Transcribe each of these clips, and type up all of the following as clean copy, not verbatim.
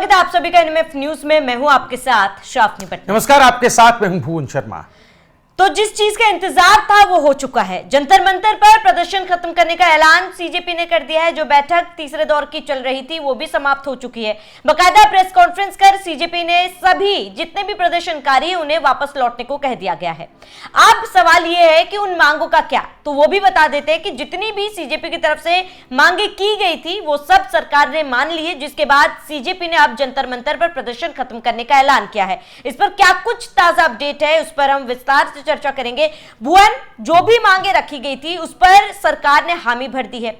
स्वागत है आप सभी का एनएमएफ न्यूज में। मैं हूं आपके साथ शाफनी पटना। नमस्कार, आपके साथ मैं हूं भुवन शर्मा। तो जिस चीज का इंतजार था वो हो चुका है। जंतर मंतर पर प्रदर्शन खत्म करने का ऐलान सीजेपी ने कर दिया है। जो बैठक तीसरे दौर की चल रही थी वो भी समाप्त हो चुकी है। बाकायदा प्रेस कॉन्फ्रेंस कर सीजेपी ने सभी जितने भी प्रदर्शनकारी उन्हें वापस लौटने को कह दिया गया है। अब सवाल ये है कि उन मांगों का क्या, तो वो भी बता देते हैं कि जितनी भी सीजेपी की तरफ से मांगे की गई थी वो सब सरकार ने मान ली है, जिसके बाद सीजेपी ने अब जंतर मंतर पर प्रदर्शन खत्म करने का ऐलान किया है। इस पर क्या कुछ ताजा अपडेट है उस पर हम विस्तार से चर्चा करेंगे। भुवन, जो भी मांगे रखी गई थी उस पर सरकार ने हामी भर दी है।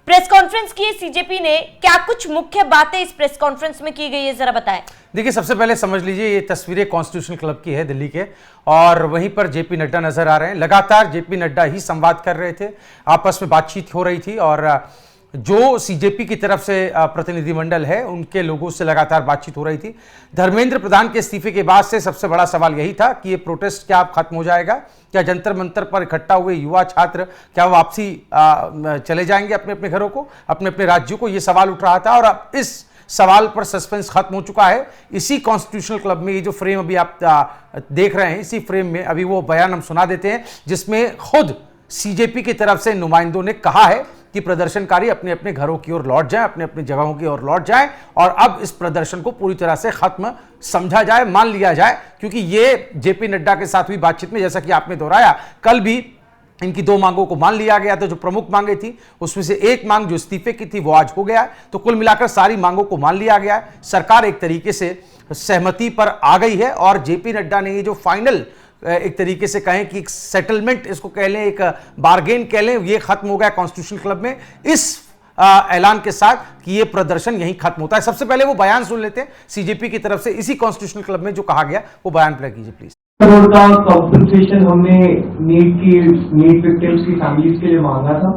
प्रेस कॉन्फ्रेंस की सीजेपी ने, क्या कुछ मुख्य बातें इस प्रेस कॉन्फ्रेंस में की गई है, जरा बताएं। देखिए, सबसे पहले समझ लीजिए ये तस्वीरें कॉन्स्टिट्यूशन क्लब की है दिल्ली के, और वहीं पर जेपी नड्डा नजर आ रहे हैं। लगातार जेपी नड्डा ही संवाद कर रहे थे, आपस में बातचीत हो रही थी, और जो सीजेपी की तरफ से प्रतिनिधिमंडल है उनके लोगों से लगातार बातचीत हो रही थी। धर्मेंद्र प्रधान के इस्तीफे के बाद से सबसे बड़ा सवाल यही था कि ये प्रोटेस्ट क्या अब खत्म हो जाएगा, क्या जंतर मंतर पर इकट्ठा हुए युवा छात्र क्या वापसी चले जाएंगे अपने अपने घरों को, अपने अपने राज्यों को, ये सवाल उठ रहा था। और अब इस सवाल पर सस्पेंस खत्म हो चुका है। इसी कॉन्स्टिट्यूशनल क्लब में ये जो फ्रेम अभी आप देख रहे हैं, इसी फ्रेम में अभी वो बयान हम सुना देते हैं जिसमें खुद सीजेपी की तरफ से नुमाइंदों ने कहा है कि प्रदर्शनकारी अपने अपने घरों की ओर लौट जाएं, अपने अपने जगहों की ओर लौट जाएं, और अब इस प्रदर्शन को पूरी तरह से खत्म समझा जाए, मान लिया जाए। क्योंकि ये जेपी नड्डा के साथ हुई बातचीत में, जैसा कि आपने दोहराया, कल भी इनकी दो मांगों को मान लिया गया था। जो प्रमुख मांगे थी उसमें से एक मांग जो इस्तीफे की थी वो आज हो गया है। तो कुल मिलाकर सारी मांगों को मान लिया गया है। सरकार एक तरीके से सहमति पर आ गई है, और जेपी नड्डा ने ये जो फाइनल एक तरीके से कहें कि एक सेटलमेंट इसको कह लें, एक बार्गेन कह लें, ये खत्म हो गया कॉन्स्टिट्यूशन क्लब में इस ऐलान के साथ कि ये प्रदर्शन यहीं खत्म होता है। सबसे पहले वो बयान सुन लेते हैं सीजेपी की तरफ से, इसी कॉन्स्टिट्यूशन क्लब में जो कहा गया वो बयान प्ले कीजिए प्लीज। करोड़ का कॉम्पनसेशन हमने नीट विक्टिम्स की फैमिलीज के लिए मांगा था।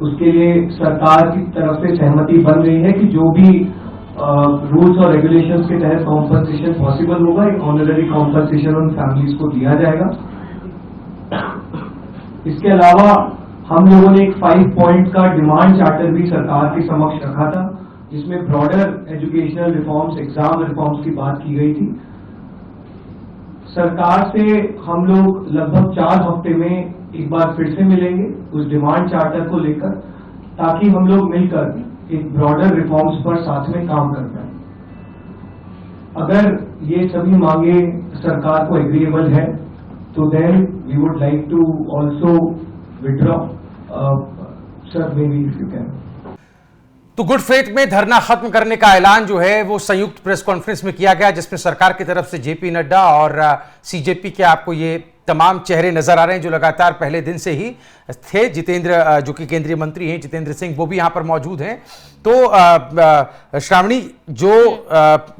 उसके लिए सरकार की तरफ से सहमति बन रही है कि जो भी रूल्स और रेगुलेशंस के तहत कॉम्पनसेशन पॉसिबल होगा, एक ऑनररी कॉम्पनसेशन उन फैमिलीज को दिया जाएगा। इसके अलावा हम लोगों ने एक 5 पॉइंट का डिमांड चार्टर भी सरकार के समक्ष रखा था, जिसमें broader educational reforms, exam reforms की बात की गई थी। सरकार से हम लोग लगभग 4 हफ्ते में एक बार फिर से मिलेंगे उस डिमांड चार्टर को लेकर, ताकि हम लोग मिलकर एक ब्रॉडर रिफॉर्म्स पर साथ में काम कर पाए। अगर ये सभी मांगे सरकार को एग्रीएबल है तो then we would like to also withdraw. Sir, maybe if you can. तो गुड फेथ में धरना खत्म करने का ऐलान जो है वो संयुक्त प्रेस कॉन्फ्रेंस में किया गया, जिसमें सरकार की तरफ से जेपी नड्डा और सीजेपी के आपको ये तमाम चेहरे नजर आ रहे हैं जो लगातार पहले दिन से ही थे। जितेंद्र, जो कि केंद्रीय मंत्री हैं, जितेंद्र सिंह, वो भी यहां पर मौजूद हैं। तो श्रावणी, जो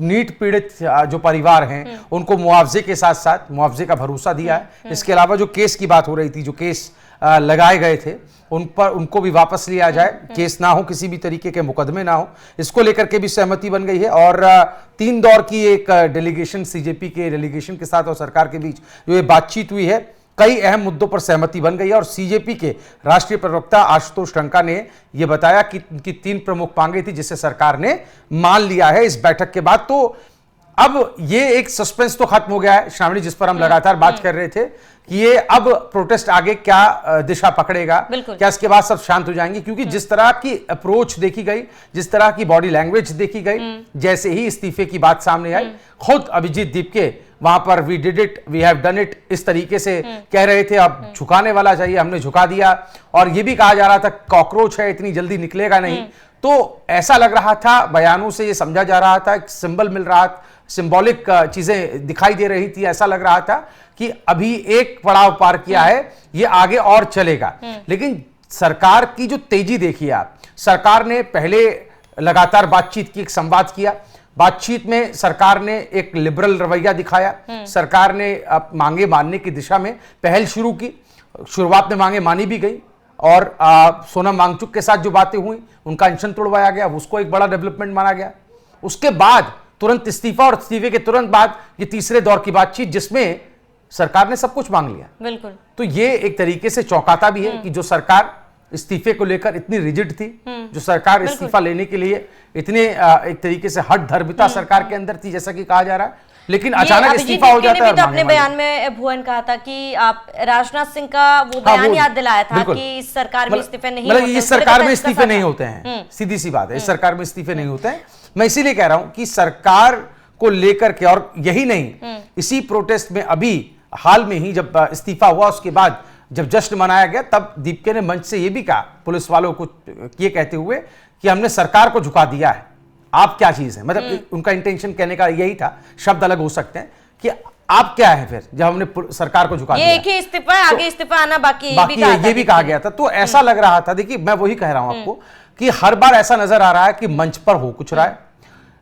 नीट पीड़ित जो परिवार हैं उनको मुआवजे के साथ साथ मुआवजे का भरोसा दिया है। इसके अलावा जो केस की बात हो रही थी, जो केस लगाए गए थे उन पर, उनको भी वापस लिया जाए, केस ना हो, किसी भी तरीके के मुकदमे ना हो, इसको लेकर के भी सहमति बन गई है। और 3 दौर की एक डेलीगेशन, सीजेपी के डेलीगेशन के साथ और सरकार के बीच जो ये बातचीत हुई है, कई अहम मुद्दों पर सहमति बन गई है। और सीजेपी के राष्ट्रीय प्रवक्ता आशुतोष टंका ने यह बताया कि उनकी 3 प्रमुख मांगे थी जिसे सरकार ने मान लिया है इस बैठक के बाद। तो अब ये एक सस्पेंस तो खत्म हो गया है श्रावणी, जिस पर हम लगातार बात कर रहे थे कि ये अब प्रोटेस्ट आगे क्या दिशा पकड़ेगा, क्या इसके बाद सब शांत हो जाएंगे। क्योंकि जिस तरह की अप्रोच देखी गई, जिस तरह की बॉडी लैंग्वेज देखी गई, जैसे ही इस्तीफे की बात सामने आई, खुद अभिजीत दीपके वहां पर we did it, we have done it, इस तरीके से कह रहे थे। अब झुकाने वाला चाहिए, हमने झुका दिया। और ये भी कहा जा रहा था कॉकरोच है, इतनी जल्दी निकलेगा नहीं। तो ऐसा लग रहा था, बयानों से ये समझा जा रहा था, एक सिंबल मिल रहा, सिंबॉलिक चीजें दिखाई दे रही थी। ऐसा लग रहा था कि अभी एक पड़ाव पार किया है, ये आगे और चलेगा। लेकिन सरकार की जो तेजी देखिए आप, सरकार ने पहले लगातार बातचीत की, एक संवाद किया। बातचीत में सरकार ने एक लिबरल रवैया दिखाया। सरकार ने अब मांगे मानने की दिशा में पहल शुरू की। शुरुआत में मांगे मानी भी गई, और सोनम वांगचुक के साथ जो बातें हुई उनका अनशन तोड़वाया गया, उसको एक बड़ा डेवलपमेंट माना गया। उसके बाद तुरंत इस्तीफा, और इस्तीफे के तुरंत बाद ये तीसरे दौर की बातचीत जिसमें सरकार ने सब कुछ मांग लिया। बिल्कुल। तो ये एक तरीके से चौंकाता भी है कि जो सरकार इस्तीफे को लेकर इतनी रिजिड थी, जो सरकार इस्तीफा लेने के लिए इतने एक तरीके से हट धर्मिता सरकार के अंदर थी, जैसा कि कहा जा रहा है। लेकिन अचानक इस्तीफा हो जाता है। तो अपने बयान में भुवन कहा था कि आप राजनाथ सिंह का वो बयान याद दिलाया था कि इस सरकार में इस्तीफे नहीं होते, इस सरकार में इस्तीफे नहीं होते हैं, सीधी सी बात है, इस सरकार में इस्तीफे नहीं होते हैं। मैं इसीलिए कह रहा हूं कि सरकार को लेकर के, और यही नहीं, इसी प्रोटेस्ट में अभी हाल में ही जब इस्तीफा हुआ उसके बाद जब जश्न मनाया गया, तब दीपिका ने मंच से यह भी कहा पुलिस वालों को ये कहते हुए कि हमने सरकार को झुका दिया है। आप क्या चीज है, मतलब उनका इंटेंशन कहने का यही था, शब्द अलग हो सकते हैं, कि आप क्या है फिर जब हमने सरकार को झुका दिया। ये एक ही इस्तीफा है, आगे इस्तीफा आना बाकी ये भी कहा गया था। तो ऐसा लग रहा था, देखिए मैं वही कह रहा हूं आपको कि हर बार ऐसा नजर आ रहा है कि मंच पर हो कुछ रहा है,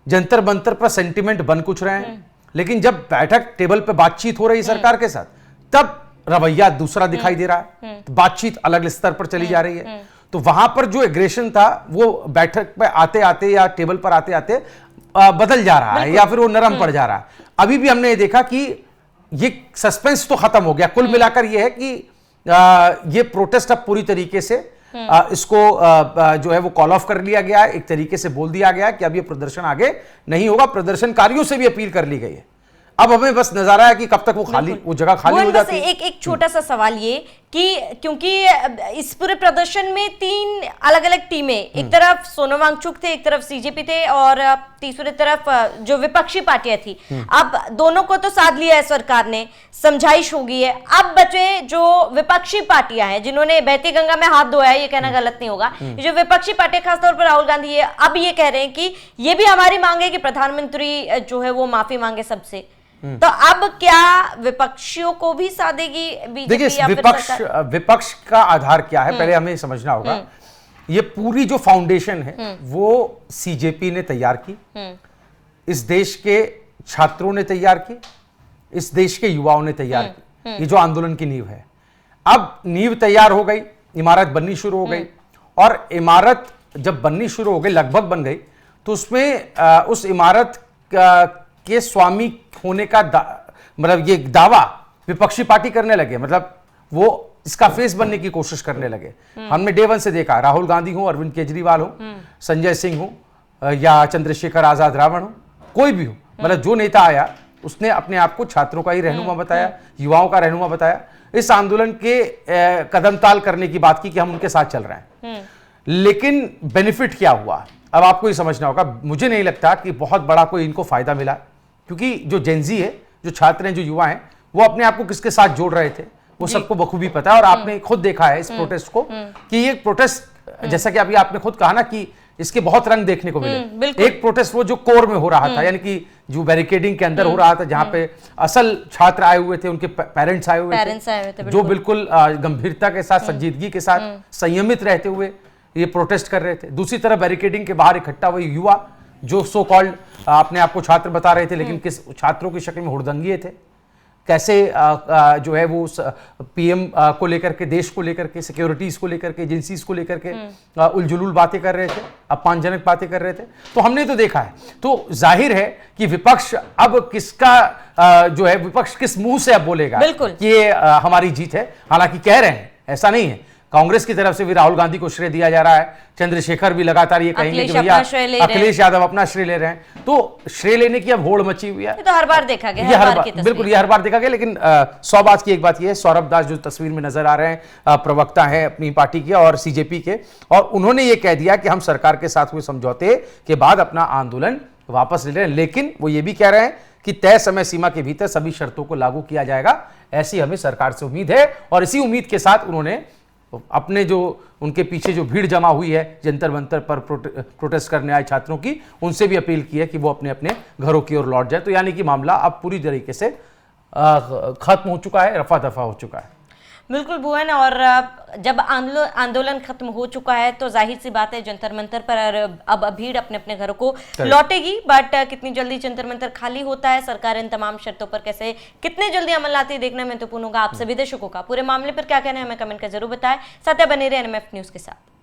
जंतर मंतर पर सेंटिमेंट बन कुछ रहे हैं, लेकिन जब बैठक टेबल पे बातचीत हो रही है सरकार के साथ, तब रवैया दूसरा दिखाई दे रहा है, बातचीत अलग स्तर पर चली जा रही है। तो वहां पर जो एग्रेशन था वो बैठक पे आते आते या टेबल पर आते आते बदल जा रहा है, या फिर वो नरम पड़ जा रहा है। अभी भी हमने ये देखा कि ये सस्पेंस तो खत्म हो गया। कुल मिलाकर ये है कि ये प्रोटेस्ट अब पूरी तरीके से इसको जो है वो कॉल ऑफ कर लिया गया है, एक तरीके से बोल दिया गया है कि अब ये प्रदर्शन आगे नहीं होगा। प्रदर्शनकारियों से भी अपील कर ली गई है। अब हमें बस नजारा है कि कब तक वो जगह खाली हो जाती है। एक छोटा सा सवाल ये कि क्योंकि इस पूरे प्रदर्शन में 3 अलग अलग टीमें, एक तरफ सोनम वांगचुक थे, एक तरफ सीजेपी थे, और तीसरी तरफ जो विपक्षी पार्टियां थी। अब दोनों को तो साध लिया है सरकार ने, समझाइश हो गई है। अब बचे जो विपक्षी पार्टियां हैं, जिन्होंने बहती गंगा में हाथ धोया है, ये कहना गलत नहीं होगा, जो विपक्षी पार्टियां खासतौर पर राहुल गांधी है, अब ये कह रहे हैं कि ये भी हमारी मांग है कि प्रधानमंत्री जो है वो माफी मांगे सबसे। तो अब क्या विपक्षियों को भी साधेगी बीजेपी? देखिए विपक्ष का आधार क्या है, पहले हमें समझना होगा। ये पूरी जो फाउंडेशन है वो सीजेपी ने तैयार की, इस देश के छात्रों ने तैयार की, इस देश के युवाओं ने तैयार की। ये जो आंदोलन की नींव है, अब नींव तैयार हो गई, इमारत बननी शुरू हो गई, और इमारत जब बननी शुरू हो गई, लगभग बन गई, तो उसमें उस इमारत के स्वामी होने का मतलब ये दावा विपक्षी पार्टी करने लगे, मतलब वो इसका फेस बनने की कोशिश करने लगे। हमने डे 1 से देखा, राहुल गांधी हो, अरविंद केजरीवाल हो, संजय सिंह हो, या चंद्रशेखर आजाद रावण हो, कोई भी हो, मतलब जो नेता आया उसने अपने आप को छात्रों का ही रहनुमा बताया, युवाओं का रहनुमा बताया, इस आंदोलन के कदम ताल करने की बात की कि हम उनके साथ चल रहे हैं। लेकिन बेनिफिट क्या हुआ, अब आपको ही समझना होगा। मुझे नहीं लगता कि बहुत बड़ा कोई इनको फायदा मिला, क्योंकि जो जेनजी है, जो छात्र हैं, जो युवा हैं, वो अपने आप को किसके साथ जोड़ रहे थे वो सबको बखूबी पता है। और आपने खुद देखा है इस प्रोटेस्ट को कि ये प्रोटेस्ट, जैसा कि अभी आपने खुद कहा ना कि इसके बहुत रंग देखने को मिले। एक प्रोटेस्ट वो जो कोर में हो रहा था, यानी कि जो बैरिकेडिंग के अंदर हो रहा था, जहां पे असल छात्र आए हुए थे, उनके पेरेंट्स आए हुए थे, जो बिल्कुल गंभीरता के साथ, संजीदगी के साथ, संयमित रहते हुए ये प्रोटेस्ट कर रहे थे। दूसरी तरफ बैरिकेडिंग के बाहर इकट्ठा हुए युवा, जो सो कॉल्ड अपने आप को छात्र बता रहे थे, लेकिन किस छात्रों की शक्ल में हुड़दंगिये थे, कैसे जो है वो पीएम को लेकर के, देश को लेकर के, सिक्योरिटीज को लेकर के, एजेंसीज को लेकर के उलझुल बातें कर रहे थे, अपमानजनक बातें कर रहे थे। तो हमने तो देखा है। तो जाहिर है कि विपक्ष अब किसका जो है, विपक्ष किस मुंह से अब बोलेगा कि ये हमारी जीत है। हालांकि कह रहे हैं, ऐसा नहीं है, कांग्रेस की तरफ से भी राहुल गांधी को श्रेय दिया जा रहा है, चंद्रशेखर भी लगातार ये कहेंगे कि भैया अखिलेश यादव अपना श्रेय ले रहे हैं। तो श्रेय लेने की अब होड़ मची हुई है। तो हर बार देखा गया, बिल्कुल ये हर बार देखा गया। लेकिन 100 बात की एक बात यह है, सौरभ दास जो तस्वीर में नजर आ रहे हैं, प्रवक्ता हैं अपनी पार्टी के और सीजेपी के, और उन्होंने ये कह दिया कि हम सरकार के साथ हुए समझौते के बाद अपना आंदोलन वापस ले रहे हैं, लेकिन वो ये भी कह रहे हैं कि तय समय सीमा के भीतर सभी शर्तों को लागू किया जाएगा, ऐसी हमें सरकार से उम्मीद है। और इसी उम्मीद के साथ उन्होंने अपने जो उनके पीछे जो भीड़ जमा हुई है जंतर मंतर पर प्रोटेस्ट करने आए छात्रों की, उनसे भी अपील की है कि वो अपने अपने घरों की ओर लौट जाए। तो यानी कि मामला अब पूरी तरीके से खत्म हो चुका है, रफा दफा हो चुका है। बिल्कुल भुवन, और जब आंदोलन खत्म हो चुका है तो जाहिर सी बात है जंतर मंतर पर अब भीड़ अपने अपने घरों को लौटेगी। बट कितनी जल्दी जंतर मंतर खाली होता है, सरकार इन तमाम शर्तों पर कैसे कितने जल्दी अमल लाती है, देखना महत्वपूर्ण होगा। आप सभी दर्शकों का पूरे मामले पर क्या कहना है हमें कमेंट कर जरूर बताएं। साथ बने रहे NMF न्यूज के साथ।